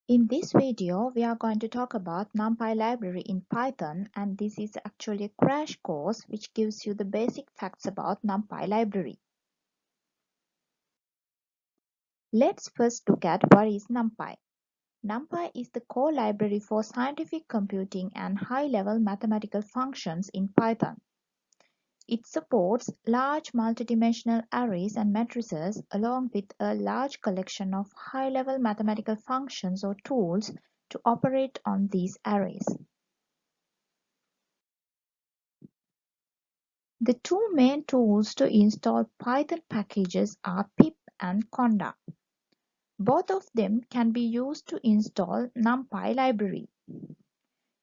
In this video, we are going to talk about NumPy library in Python, and this is actually a crash course which gives you the basic facts about NumPy library. Let's first look at what is NumPy. NumPy is the core library for scientific computing and high-level mathematical functions in Python. It supports large multidimensional arrays and matrices along with a large collection of high-level mathematical functions or tools to operate on these arrays. The two main tools to install Python packages are pip and conda. Both of them can be used to install NumPy library.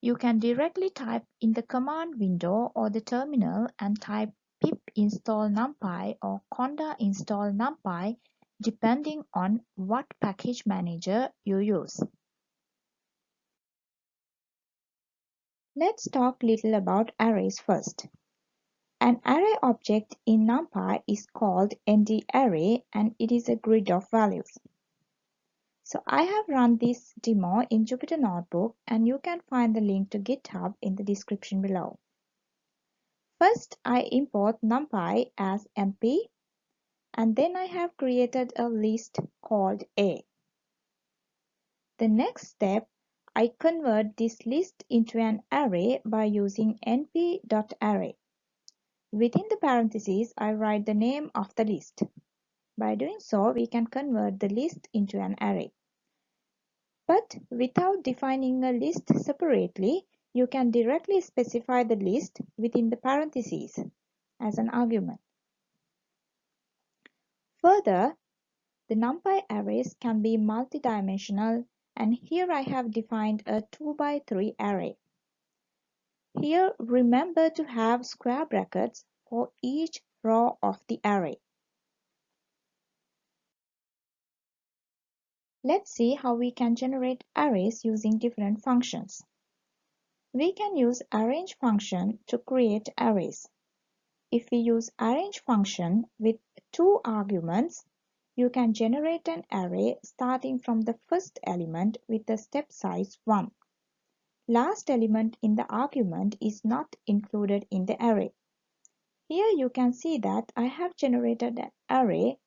You can directly type in the command window or the terminal and type pip install NumPy or conda install NumPy depending on what package manager you use. Let's talk a little about arrays first. An array object in NumPy is called ndArray and it is a grid of values. So I have run this demo in Jupyter Notebook and you can find the link to GitHub in the description below. First, I import NumPy as MP and then I have created a list called A. The next step, I convert this list into an array by using np.array. Within the parentheses, I write the name of the list. By doing so, we can convert the list into an array. But without defining a list separately, you can directly specify the list within the parentheses as an argument. Further, the NumPy arrays can be multidimensional, and here I have defined a 2x3 array. Here, remember to have square brackets for each row of the array. Let's see how we can generate arrays using different functions. We can use arrange function to create arrays. If we use arrange function with two arguments, you can generate an array starting from the first element with the step size 1. Last element in the argument is not included in the array. Here you can see that I have generated an array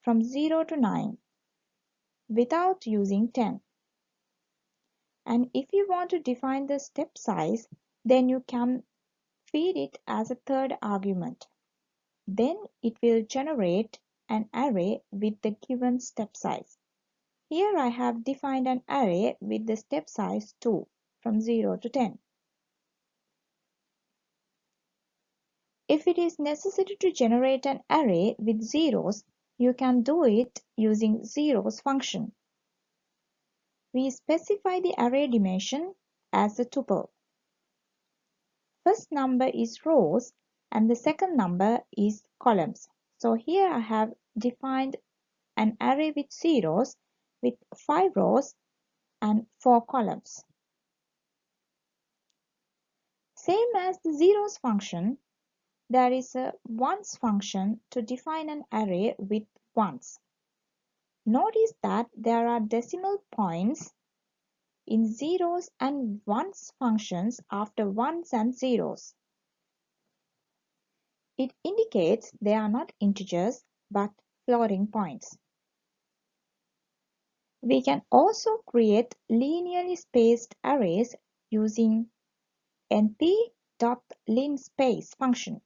from 0 to 9 without using 10. And if you want to define the step size, then you can feed it as a third argument. Then it will generate an array with the given step size. Here I have defined an array with the step size 2 from 0 to 10. If it is necessary to generate an array with zeros, you can do it using zeros function. We specify the array dimension as a tuple. First number is rows and the second number is columns. So here I have defined an array with zeros with 5 rows and 4 columns. Same as the zeros function, there is a ones function to define an array with ones. Notice that there are decimal points in zeros and ones functions after ones and zeros. It indicates they are not integers but floating points. We can also create linearly spaced arrays using np.linspace function.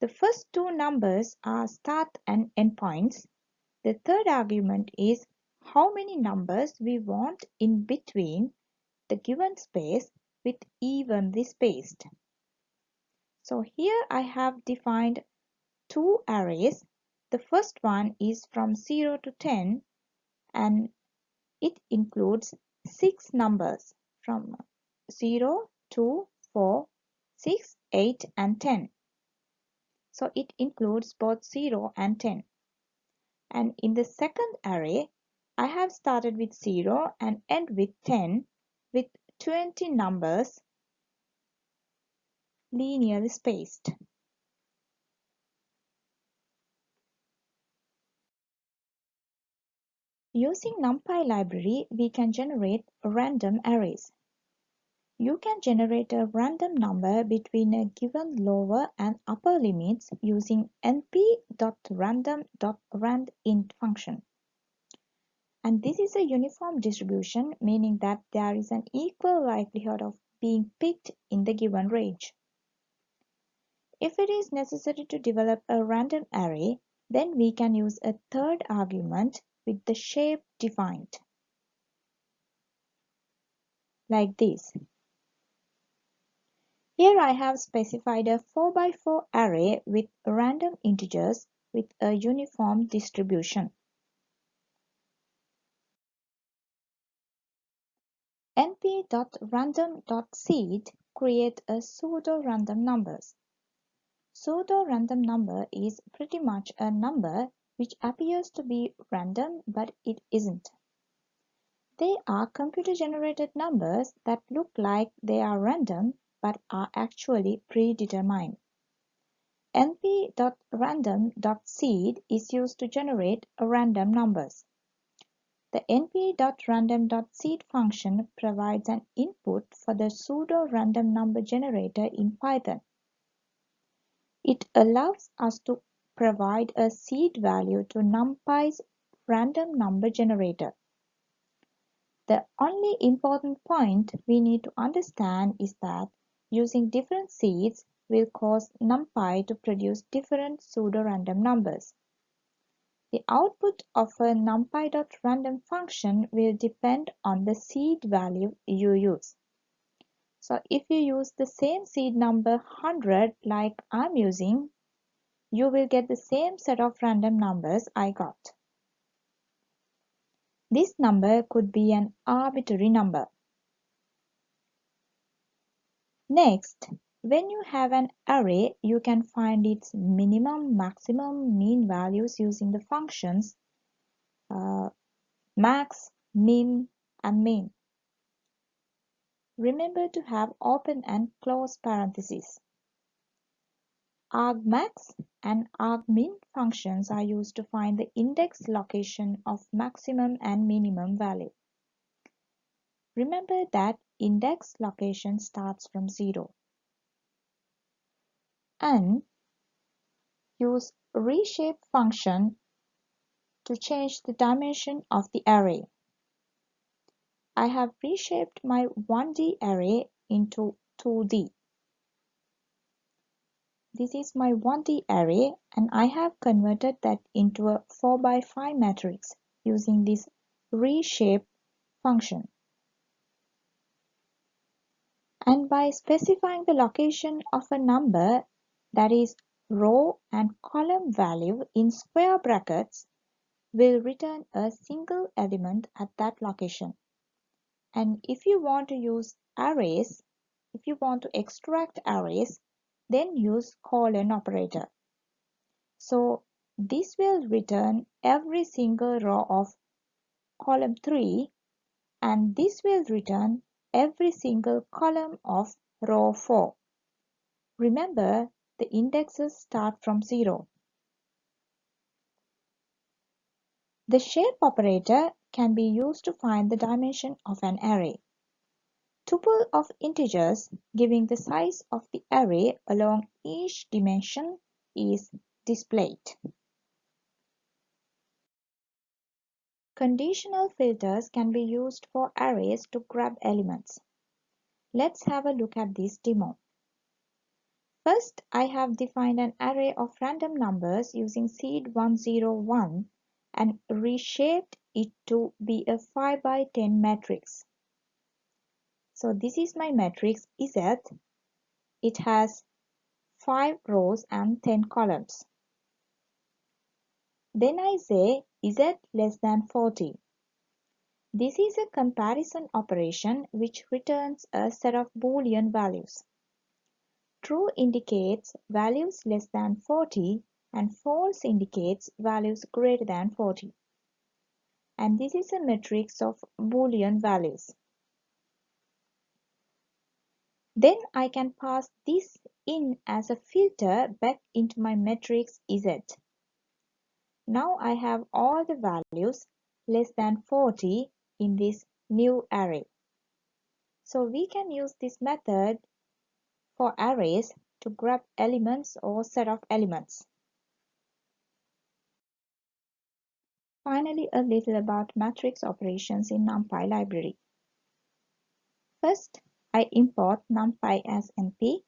The first two numbers are start and end points. The third argument is how many numbers we want in between the given space with evenly spaced. So here I have defined two arrays. The first one is from 0 to 10 and it includes 6 numbers from 0, 2, 4, 6, 8 and 10. So it includes both 0 and 10. And in the second array, I have started with 0 and end with 10 with 20 numbers linearly spaced. Using NumPy library, we can generate random arrays. You can generate a random number between a given lower and upper limits using np.random.randint function. And this is a uniform distribution, meaning that there is an equal likelihood of being picked in the given range. If it is necessary to develop a random array, then we can use a third argument with the shape defined, like this. Here I have specified a 4x4 array with random integers with a uniform distribution. np.random.seed create a pseudo-random numbers. Pseudo-random number is pretty much a number which appears to be random but it isn't. They are computer-generated numbers that look like they are random but are actually predetermined. np.random.seed is used to generate random numbers. The np.random.seed function provides an input for the pseudo-random number generator in Python. It allows us to provide a seed value to NumPy's random number generator. The only important point we need to understand is that using different seeds will cause NumPy to produce different pseudo-random numbers. The output of a NumPy.random function will depend on the seed value you use. So if you use the same seed number 100 like I'm using, you will get the same set of random numbers I got. This number could be an arbitrary number. Next, when you have an array, you can find its minimum, maximum, mean values using the functions max, min, and main. Remember to have open and close parentheses. argmax and argmin functions are used to find the index location of maximum and minimum value. Remember that index location starts from 0. And use reshape function to change the dimension of the array. I have reshaped my 1D array into 2D. This is my 1D array and I have converted that into a 4x5 matrix using this reshape function. And by specifying the location of a number, that is row and column value in square brackets, will return a single element at that location. And if you want to use arrays, if you want to extract arrays, then use colon operator. So this will return every single row of column 3 and this will return every single column of row 4. Remember, the indexes start from 0. The shape operator can be used to find the dimension of an array. Tuple of integers giving the size of the array along each dimension is displayed. Conditional filters can be used for arrays to grab elements. Let's have a look at this demo. First, I have defined an array of random numbers using seed101 and reshaped it to be a 5x10 matrix. So this is my matrix Z. It has 5 rows and 10 columns. Then I say Z less than 40. This is a comparison operation which returns a set of Boolean values. True indicates values less than 40 and false indicates values greater than 40. And this is a matrix of Boolean values. Then I can pass this in as a filter back into my matrix Z. Now I have all the values less than 40 in this new array. So we can use this method for arrays to grab elements or set of elements. Finally, a little about matrix operations in NumPy library. First, I import NumPy as NP,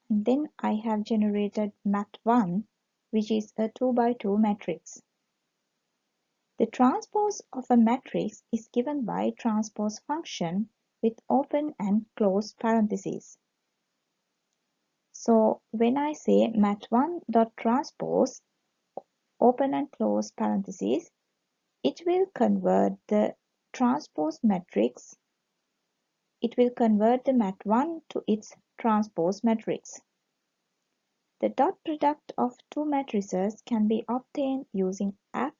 and then I have generated mat1, which is a 2 by 2 matrix. The transpose of a matrix is given by transpose function with open and close parentheses. So when I say mat1.transpose open and close parentheses, it will convert the transpose matrix. It will convert the mat1 to its transpose matrix. The dot product of two matrices can be obtained using at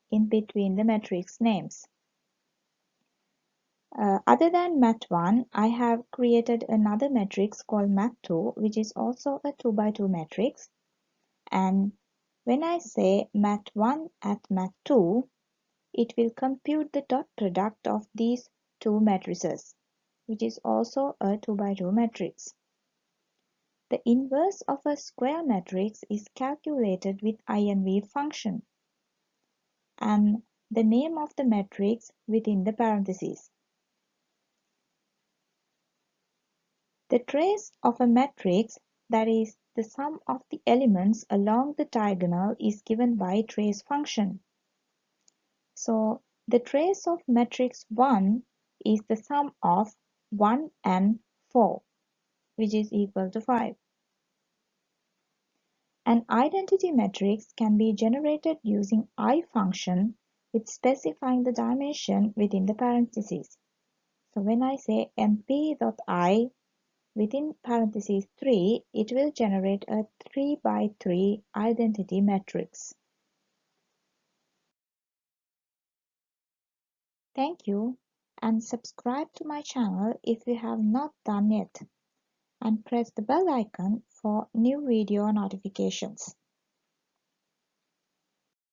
in between the matrix names. Other than mat1, I have created another matrix called mat2, which is also a 2 by 2 matrix. And when I say mat1 at mat2, it will compute the dot product of these two matrices, which is also a 2 by 2 matrix. The inverse of a square matrix is calculated with inv function and the name of the matrix within the parentheses. The trace of a matrix, that is, the sum of the elements along the diagonal, is given by trace function. So the trace of matrix 1 is the sum of 1 and 4, which is equal to 5. An identity matrix can be generated using I function with specifying the dimension within the parentheses. So when I say np.I within parentheses 3, it will generate a 3 by 3 identity matrix. Thank you, and subscribe to my channel if you have not done yet, and press the bell icon for new video notifications.